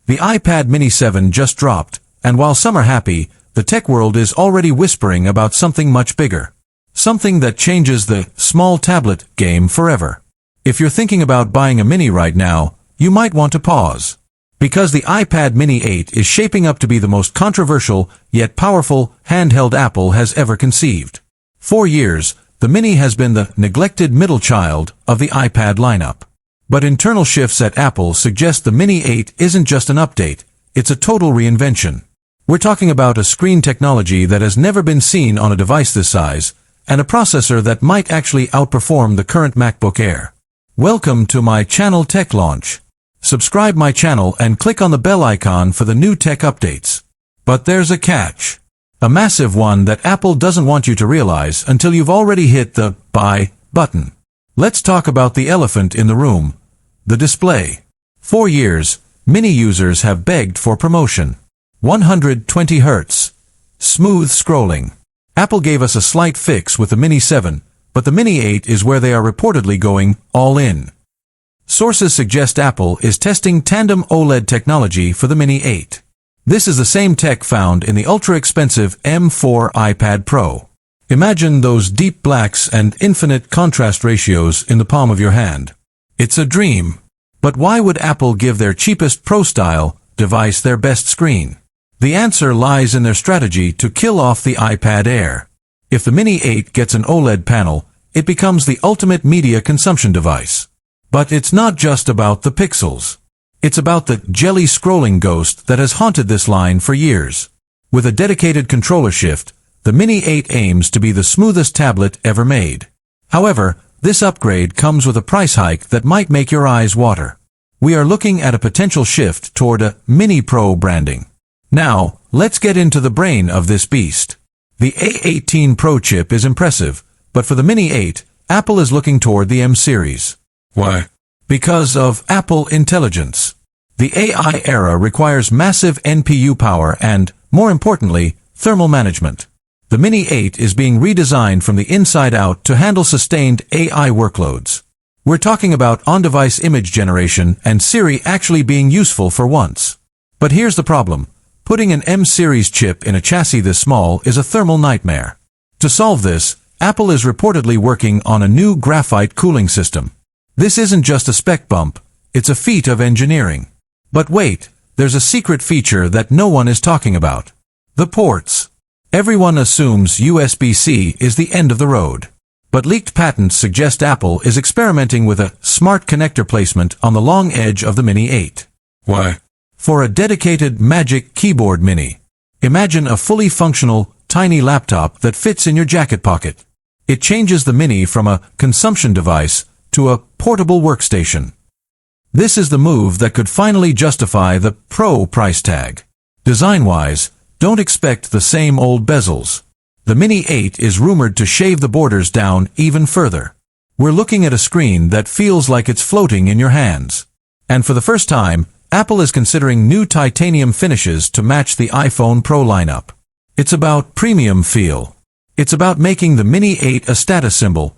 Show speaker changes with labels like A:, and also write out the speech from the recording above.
A: The iPad Mini 7 just dropped, and while some are happy, the tech world is already whispering about something much bigger. Something that changes the small tablet game forever. If you're thinking about buying a Mini right now, you might want to pause. Because the iPad Mini 8 is shaping up to be the most controversial, yet powerful, handheld Apple has ever conceived. For years, the Mini has been the neglected middle child of the iPad lineup. But internal shifts at Apple suggest the Mini 8 isn't just an update, it's a total reinvention. We're talking about a screen technology that has never been seen on a device this size, and a processor that might actually outperform the current MacBook Air. Welcome to my channel Tech Launch. Subscribe my channel and click on the bell icon for the new tech updates. But there's a catch. A massive one that Apple doesn't want you to realize until you've already hit the buy button. Let's talk about the elephant in the room, the display. For years, Mini users have begged for promotion. 120 Hz. Smooth scrolling. Apple gave us a slight fix with the Mini 7, but the Mini 8 is where they are reportedly going all in. Sources suggest Apple is testing tandem OLED technology for the Mini 8. This is the same tech found in the ultra-expensive M4 iPad Pro. Imagine those deep blacks and infinite contrast ratios in the palm of your hand. It's a dream. But why would Apple give their cheapest Pro-style device their best screen? The answer lies in their strategy to kill off the iPad Air. If the Mini 8 gets an OLED panel, it becomes the ultimate media consumption device. But it's not just about the pixels. It's about the jelly scrolling ghost that has haunted this line for years. With a dedicated controller shift, the Mini 8 aims to be the smoothest tablet ever made. However, this upgrade comes with a price hike that might make your eyes water. We are looking at a potential shift toward a Mini Pro branding. Now, let's get into the brain of this beast. The A18 Pro chip is impressive, but for the Mini 8, Apple is looking toward the M series. Why? Because of Apple Intelligence. The AI era requires massive NPU power and, more importantly, thermal management. The Mini 8 is being redesigned from the inside out to handle sustained AI workloads. We're talking about on-device image generation and Siri actually being useful for once. But here's the problem. Putting an M-series chip in a chassis this small is a thermal nightmare. To solve this, Apple is reportedly working on a new graphite cooling system. This isn't just a spec bump, it's a feat of engineering. But wait, there's a secret feature that no one is talking about. The ports. Everyone assumes USB-C is the end of the road. But leaked patents suggest Apple is experimenting with a smart connector placement on the long edge of the Mini 8. Why? For a dedicated Magic Keyboard Mini. Imagine a fully functional, tiny laptop that fits in your jacket pocket. It changes the Mini from a consumption device to a portable workstation. This is the move that could finally justify the Pro price tag. Design-wise, don't expect the same old bezels. The Mini 8 is rumored to shave the borders down even further. We're looking at a screen that feels like it's floating in your hands. And for the first time, Apple is considering new titanium finishes to match the iPhone Pro lineup. It's about premium feel. It's about making the Mini 8 a status symbol,